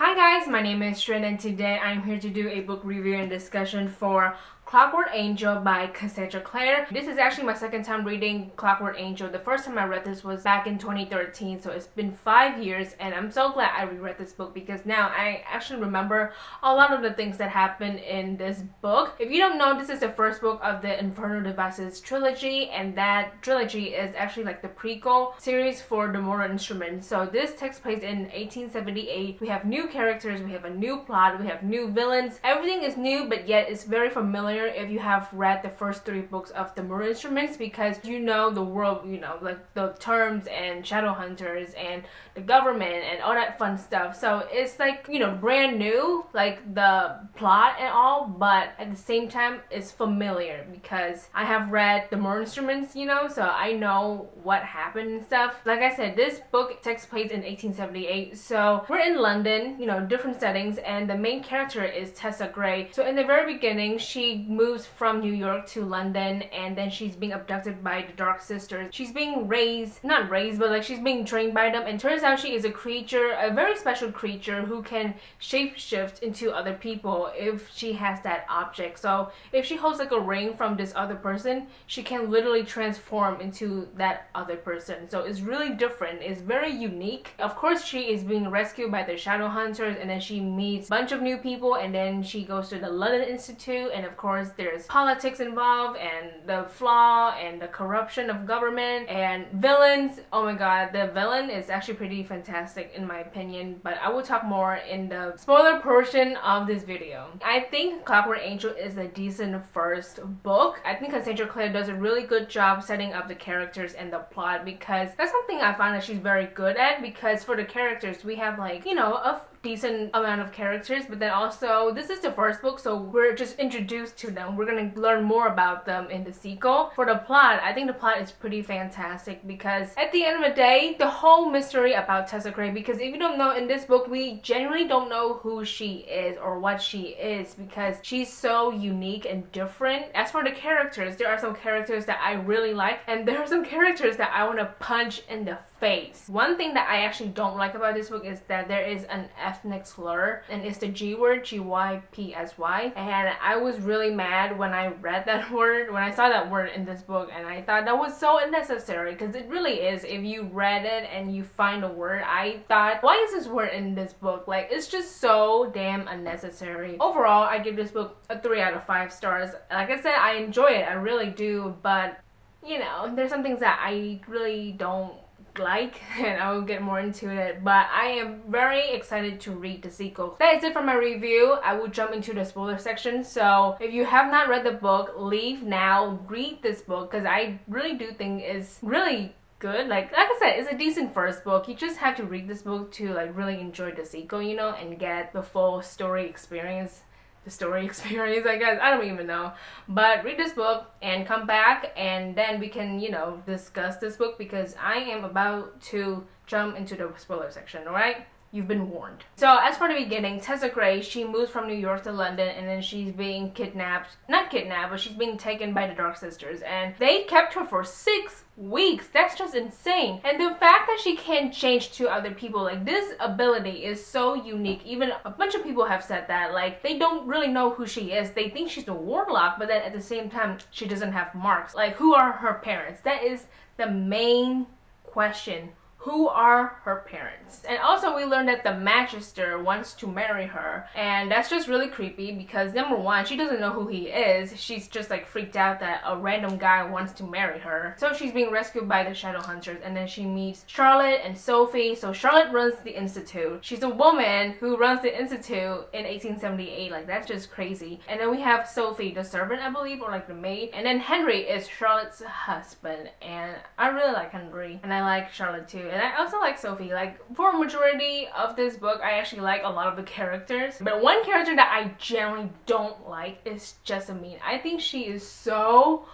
Hi guys, my name is Trinh and today I'm here to do a book review and discussion for Clockwork Angel by Cassandra Clare. This is actually my second time reading Clockwork Angel. The first time I read this was back in 2013, so it's been 5 years and I'm so glad I reread this book because now I actually remember a lot of the things that happened in this book. If you don't know, this is the first book of the Infernal Devices trilogy, and that trilogy is actually like the prequel series for the Mortal Instruments. So this takes place in 1878. We have new characters, we have a new plot, we have new villains. Everything is new, but yet it's very familiar if you have read the first 3 books of the Mortal Instruments, because you know the world, you know, like the terms and shadow hunters and the government and all that fun stuff. So it's like, you know, brand new, like the plot and all, but at the same time it's familiar because I have read the Mortal Instruments, you know, so I know what happened and stuff. Like I said, this book takes place in 1878, so we're in London, you know, different settings, and the main character is Tessa Gray. So in the very beginning, she moves from New York to London, and then she's being abducted by the Dark Sisters. She's being raised, not raised, but like she's being trained by them, and turns out she is a creature, a very special creature who can shapeshift into other people if she has that object. So if she holds like a ring from this other person, she can literally transform into that other person. So it's really different, it's very unique. Of course, she is being rescued by the shadow hunters, and then she meets a bunch of new people, and then she goes to the London Institute, and of course there's politics involved and the flaw and the corruption of government and villains. Oh my god, the villain is actually pretty fantastic in my opinion, but I will talk more in the spoiler portion of this video. I think Clockwork Angel is a decent first book. I think Cassandra Clare does a really good job setting up the characters and the plot, because that's something I find that she's very good at, because for the characters we have, like, you know, a decent amount of characters, but then also this is the first book, so we're just introduced to them. We're gonna learn more about them in the sequel. For the plot, I think the plot is pretty fantastic, because at the end of the day, the whole mystery about Tessa Gray, because if you don't know, in this book we genuinely don't know who she is or what she is, because she's so unique and different. As for the characters, there are some characters that I really like, and there are some characters that I want to punch in the face. One thing that I actually don't like about this book is that there is an ethnic slur, and it's the G word, GYPSY, and I was really mad when I read that word, when I saw that word in this book, and I thought that was so unnecessary, because it really is. If you read it and you find a word, I thought, why is this word in this book? Like, it's just so damn unnecessary. Overall, I give this book a 3 out of 5 stars. Like I said, I enjoy it, I really do, but you know, there's some things that I really don't like, and I will get more into it, but I am very excited to read the sequel. That is it for my review. I will jump into the spoiler section, so if you have not read the book, leave now, read this book, because I really do think it's really good. Like I said, it's a decent first book. You just have to read this book to like really enjoy the sequel, you know, and get the full story experience. I guess, I don't even know, but read this book and come back, and then we can, you know, discuss this book, because I am about to jump into the spoiler section. All right, you've been warned. So as for the beginning, Tessa Gray, she moves from New York to London, and then she's being kidnapped, not kidnapped, but she's being taken by the Dark Sisters, and they kept her for 6 weeks. That's just insane. And the fact that she can change to other people, like, this ability is so unique. Even a bunch of people have said that, like, they don't really know who she is. They think she's a warlock, but then at the same time she doesn't have marks. Like, who are her parents? That is the main question. Who are her parents? And also we learned that the Magister wants to marry her, and that's just really creepy, because number one, she doesn't know who he is. She's just like freaked out that a random guy wants to marry her. So she's being rescued by the shadow hunters, and then she meets Charlotte and Sophie. So Charlotte runs the institute. She's a woman who runs the institute in 1878. Like, that's just crazy. And then we have Sophie, the servant, I believe, or like the maid, and then Henry is Charlotte's husband, and I really like Henry, and I like Charlotte too. And I also like Sophie. Like, for a majority of this book, I actually like a lot of the characters. But one character that I generally don't like is Jessamine. I think she is so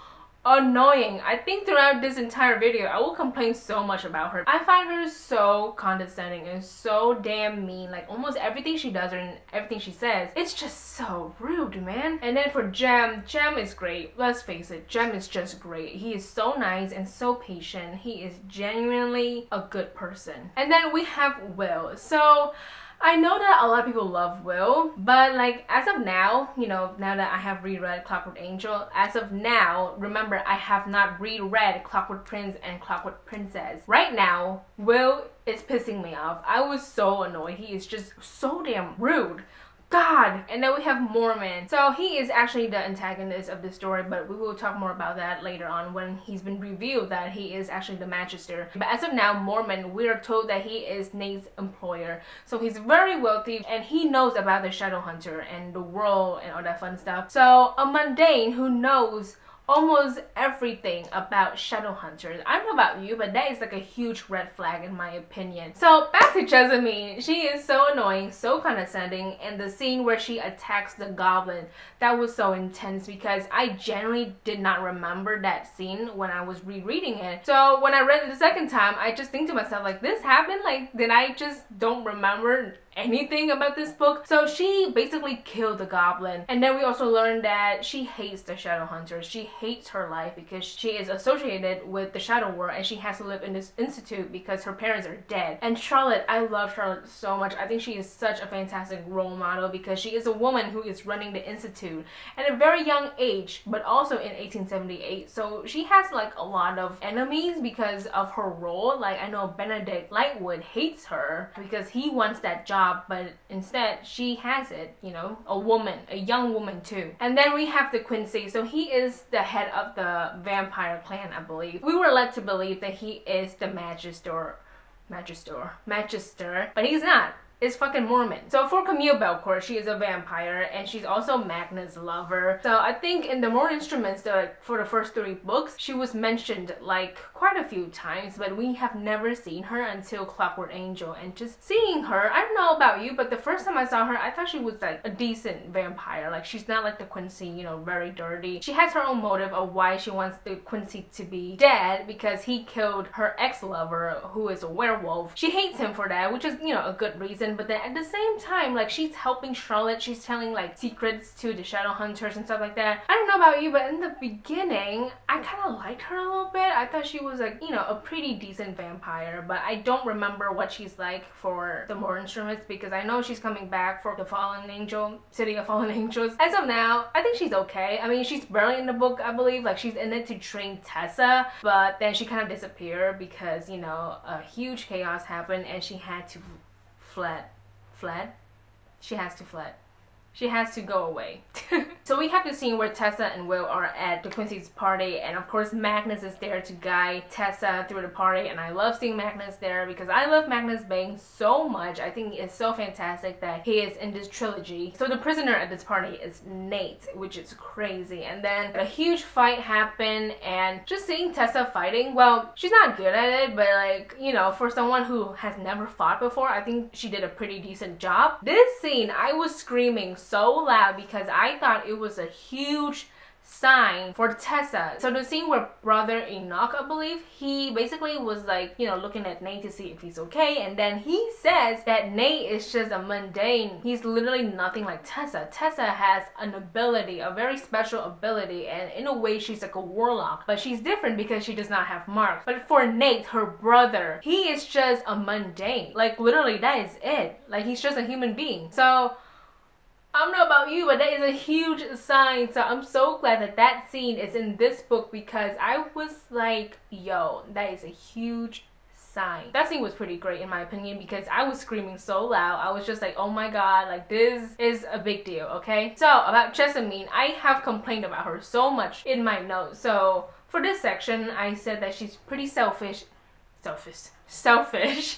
annoying. I think throughout this entire video I will complain so much about her. I find her so condescending and so damn mean. Like almost everything she does and everything she says, it's just so rude, man. And then for Jem is great. Let's face it, Jem is just great. He is so nice and so patient. He is genuinely a good person. And then we have Will. So I know that a lot of people love Will, but like as of now, you know, now that I have reread Clockwork Angel, as of now, remember I have not reread Clockwork Prince and Clockwork Princess. Right now, Will is pissing me off. I was so annoyed. He is just so damn rude. God! And then we have Mormon. So he is actually the antagonist of the story, but we will talk more about that later on when he's been revealed that he is actually the Magister. But as of now, Mormon, we are told that he is Nate's employer. So he's very wealthy and he knows about the Shadowhunter and the world and all that fun stuff. So a mundane who knows almost everything about Shadowhunters. I don't know about you, but that is like a huge red flag in my opinion. So back to Jessamine. She is so annoying, so condescending, and the scene where she attacks the goblin, that was so intense because I genuinely did not remember that scene when I was rereading it. So when I read it the second time, I just think to myself, like, this happened? Like, did I just don't remember anything about this book? So she basically killed the goblin, and then we also learned that she hates the Shadowhunters. She hates her life because she is associated with the Shadow World and she has to live in this institute because her parents are dead. And Charlotte, I love Charlotte so much. I think she is such a fantastic role model because she is a woman who is running the institute at a very young age, but also in 1878. So she has like a lot of enemies because of her role. Like I know Benedict Lightwood hates her because he wants that job, but instead she has it, you know, a woman, a young woman too. And then we have the Quincy. So he is the head of the vampire clan, I believe. We were led to believe that he is the Magister, but he's not. Is fucking Mormon. So for Camille Belcourt, she is a vampire and she's also Magnus' lover. So I think in the More Instruments, for the first 3 books, she was mentioned like quite a few times, but we have never seen her until Clockwork Angel. And just seeing her, I don't know about you, but the first time I saw her, I thought she was like a decent vampire. Like she's not like the Quincy, you know, very dirty. She has her own motive of why she wants the Quincy to be dead because he killed her ex-lover who is a werewolf. She hates him for that, which is, you know, a good reason. But then at the same time, like she's helping Charlotte, she's telling like secrets to the Shadowhunters and stuff like that. I don't know about you, but in the beginning, I kind of liked her a little bit. I thought she was like, you know, a pretty decent vampire, but I don't remember what she's like for the More Instruments because I know she's coming back for the Fallen Angel, City of Fallen Angels. As of now, I think she's okay. I mean, she's barely in the book, I believe. Like she's in it to train Tessa, but then she kind of disappeared because, you know, a huge chaos happened and she had to fled? She has to fled. She has to go away. So we have the scene where Tessa and Will are at the Quincy's party, and of course Magnus is there to guide Tessa through the party, and I love seeing Magnus there because I love Magnus Bane so much. I think it's so fantastic that he is in this trilogy. So the prisoner at this party is Nate, which is crazy, and then a huge fight happened, and just seeing Tessa fighting, well, she's not good at it, but like, you know, for someone who has never fought before, I think she did a pretty decent job. This scene, I was screaming so loud because I thought it was a huge sign for Tessa. So the scene where Brother Enoch, I believe, he basically was like, you know, looking at Nate to see if he's okay, and then he says that Nate is just a mundane. He's literally nothing like Tessa. Tessa has an ability, a very special ability, and in a way she's like a warlock, but she's different because she does not have marks. But for Nate, her brother, he is just a mundane. Like literally that is it. Like he's just a human being. So I don't know about you, but that is a huge sign. So I'm so glad that that scene is in this book because I was like, yo, that is a huge sign. That scene was pretty great in my opinion because I was screaming so loud. I was just like, oh my god, like this is a big deal, okay? So about Jessamine, I have complained about her so much in my notes. So for this section, I said that she's pretty selfish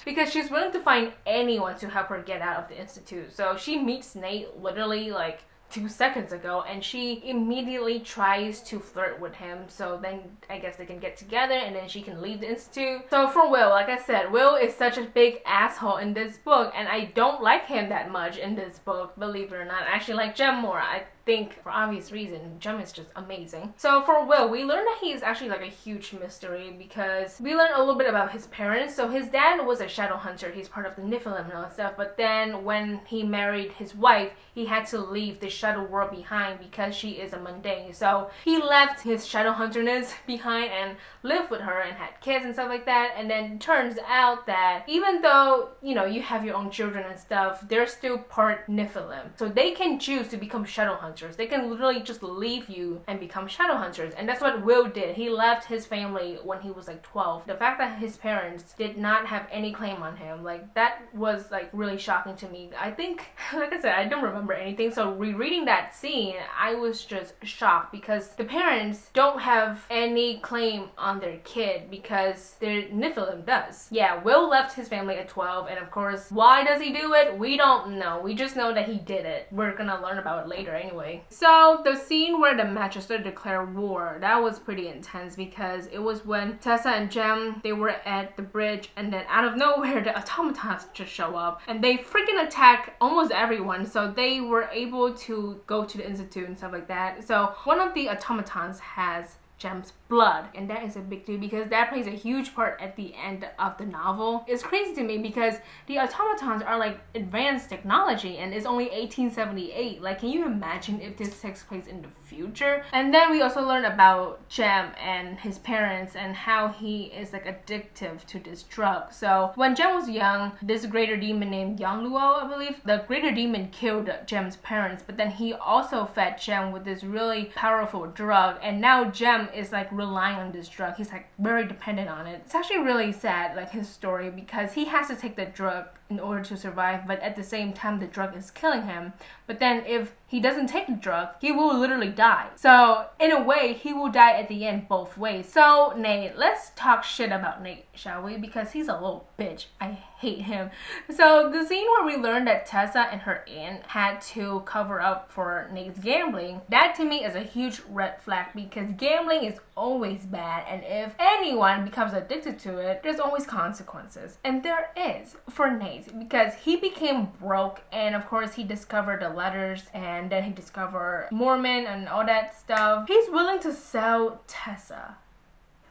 because she's willing to find anyone to help her get out of the institute. So she meets Nate literally like 2 seconds ago and she immediately tries to flirt with him, so then I guess they can get together and then she can leave the institute. So for Will, like I said, Will is such a big asshole in this book and I don't like him that much in this book, believe it or not. I actually like Jem more. I think for obvious reason, Jem is just amazing. So for Will, we learned that he is actually like a huge mystery because we learned a little bit about his parents. So his dad was a shadow hunter, he's part of the Nephilim and all that stuff, but then when he married his wife, he had to leave the shadow world behind because she is a mundane. So he left his shadow hunterness behind and lived with her and had kids and stuff like that. And then turns out that even though, you know, you have your own children and stuff, they're still part Nephilim. So they can choose to become shadow hunters. They can literally just leave you and become shadow hunters. And that's what Will did. He left his family when he was like 12. The fact that his parents did not have any claim on him, like that was like really shocking to me. I think, like I said, I don't remember anything. So rereading that scene, I was just shocked because the parents don't have any claim on their kid because their Nephilim does. Yeah, Will left his family at 12, and of course, why does he do it? We don't know. We just know that he did it. We're gonna learn about it later anyway. So the scene where the Magister declared war, that was pretty intense because it was when Tessa and Jem, they were at the bridge, and then out of nowhere the automatons just show up and they freaking attack almost everyone. So they were able to go to the Institute and stuff like that. So one of the automatons has Jem's blood, and that is a big deal because that plays a huge part at the end of the novel. It's crazy to me because the automatons are like advanced technology and it's only 1878. Like, can you imagine if this takes place in the future? And then we also learn about Jem and his parents and how he is like addictive to this drug. So when Jem was young, this greater demon named Yang Luo, I believe, the greater demon killed Jem's parents, but then he also fed Jem with this really powerful drug, and now Jem is like relying on this drug. He's like very dependent on it. It's actually really sad, like his story, because he has to take the drug in order to survive, but at the same time the drug is killing him. But then if he doesn't take the drug, he will literally die. So in a way, he will die at the end both ways. So Nate, let's talk shit about Nate, shall we? Because he's a little bitch. I hate him. So the scene where we learned that Tessa and her aunt had to cover up for Nate's gambling, that to me is a huge red flag because gambling is always bad, and if anyone becomes addicted to it, there's always consequences. And there is for Nate because he became broke, and of course he discovered the letters, and then he discovered Mormon and all that stuff. He's willing to sell Tessa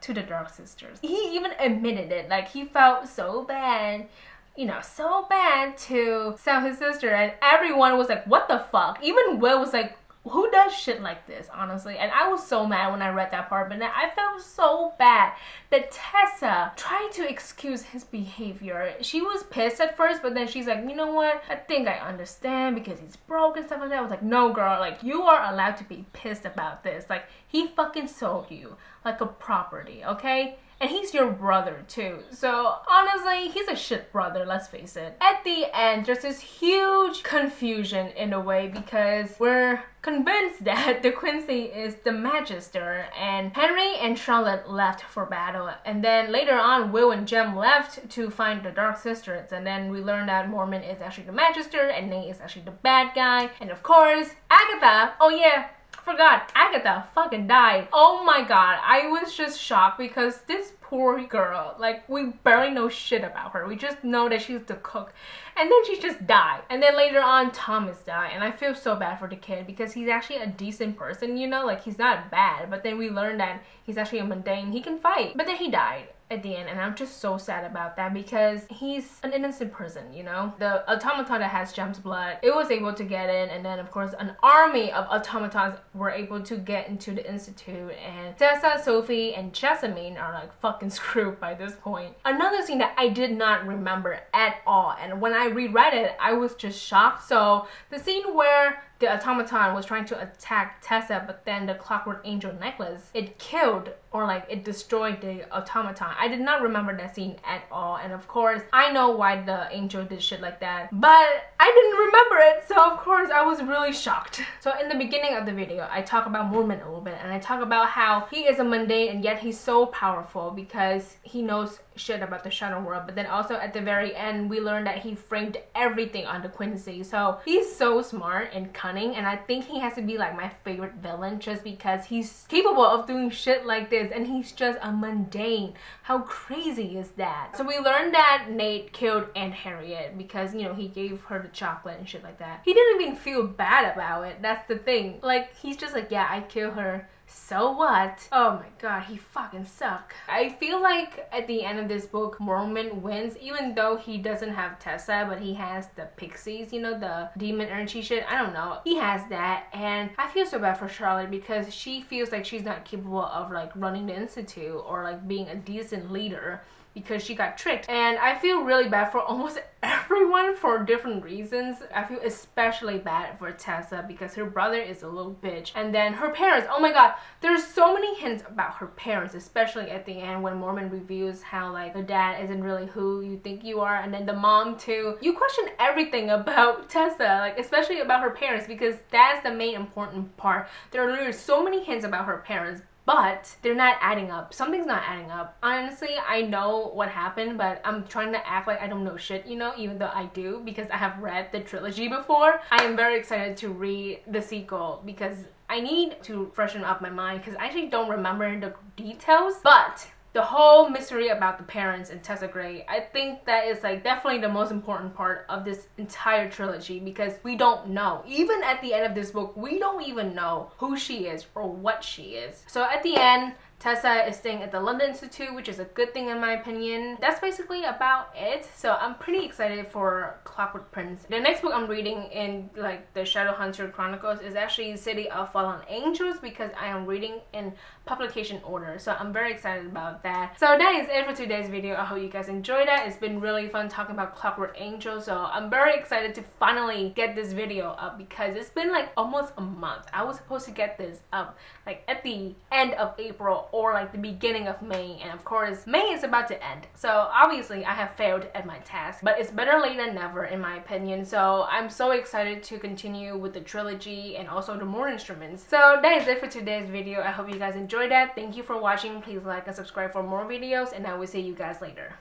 to the Dark Sisters. He even admitted it, like he felt so bad, you know, so bad to sell his sister, and everyone was like, what the fuck? Even Will was like, who does shit like this, honestly? And I was so mad when I read that part, but then I felt so bad that Tessa tried to excuse his behavior. She was pissed at first, but then she's like, you know what? I think I understand because he's broke and stuff like that. I was like, no girl, like you are allowed to be pissed about this. Like he fucking sold you like a property, okay? And he's your brother too. So honestly, he's a shit brother, let's face it. At the end, there's this huge confusion in a way because we're convinced that De Quincey is the Magister, and Henry and Charlotte left for battle, and then later on Will and Jem left to find the Dark Sisters, and then we learned that Mormon is actually the Magister and Nate is actually the bad guy, and of course Agatha, oh yeah, forgot, Agatha fucking died. Oh my god, I was just shocked because this poor girl, like we barely know shit about her. We just know that she's the cook, and then she just died. And then later on Thomas died, and I feel so bad for the kid because he's actually a decent person, you know, like he's not bad, but then we learned that he's actually a mundane, he can fight, but then he died at the end, and I'm just so sad about that because he's an innocent person, you know? The automaton that has Jem's blood, it was able to get in, and then of course an army of automatons were able to get into the Institute, and Tessa, Sophie, and Jessamine are like fucking screwed by this point. Another scene that I did not remember at all, and when I reread it, I was just shocked. So the scene where the automaton was trying to attack Tessa, but then the Clockwork Angel necklace, it killed, or like it destroyed the automaton. I did not remember that scene at all, and of course I know why the angel did shit like that, but I didn't remember it, so of course I was really shocked. So in the beginning of the video, I talk about Mormon a little bit, and I talk about how he is a mundane and yet he's so powerful because he knows shit about the shadow world, but then also at the very end we learned that he framed everything on De Quincey. So he's so smart and cunning, and I think he has to be like my favorite villain just because he's capable of doing shit like this, and he's just a mundane. How crazy is that? So we learned that Nate killed Aunt Harriet because, you know, he gave her the chocolate and shit like that. He didn't even feel bad about it. That's the thing. Like, he's just like, yeah, I killed her so what? Oh my god, he fucking sucked. I feel like at the end of this book, Mormon wins, even though he doesn't have Tessa, but he has the pixies, you know, the demon energy shit. I don't know. He has that, and I feel so bad for Charlotte because she feels like she's not capable of like running the institute or like being a decent leader, because she got tricked. And I feel really bad for almost everyone for different reasons. I feel especially bad for Tessa because her brother is a little bitch. And then her parents, oh my god, there's so many hints about her parents, especially at the end when Mormon reveals how like the dad isn't really who you think you are, and then the mom too. You question everything about Tessa, like especially about her parents, because that's the main important part. There are literally so many hints about her parents, but they're not adding up. Something's not adding up. Honestly, I know what happened, but I'm trying to act like I don't know shit, you know, even though I do, because I have read the trilogy before. I am very excited to read the sequel because I need to freshen up my mind because I actually don't remember the details. But the whole mystery about the parents and Tessa Gray, I think that is like definitely the most important part of this entire trilogy, because we don't know. Even at the end of this book, we don't even know who she is or what she is. So at the end, Tessa is staying at the London Institute, which is a good thing in my opinion. That's basically about it. So I'm pretty excited for Clockwork Prince. The next book I'm reading in like the Shadowhunter Chronicles is actually City of Fallen Angels, because I am reading in publication order. So I'm very excited about that. So that is it for today's video. I hope you guys enjoyed that. It's been really fun talking about Clockwork Angel. So I'm very excited to finally get this video up because it's been like almost a month. I was supposed to get this up like at the end of April or like the beginning of May, and of course May is about to end, so obviously I have failed at my task, but it's better late than never in my opinion. So I'm so excited to continue with the trilogy and also the more instruments. So that is it for today's video. I hope you guys enjoyed that. Thank you for watching. Please like and subscribe for more videos, and I will see you guys later.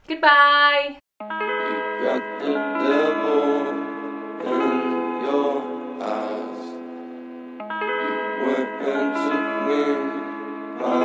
Goodbye. You got the devil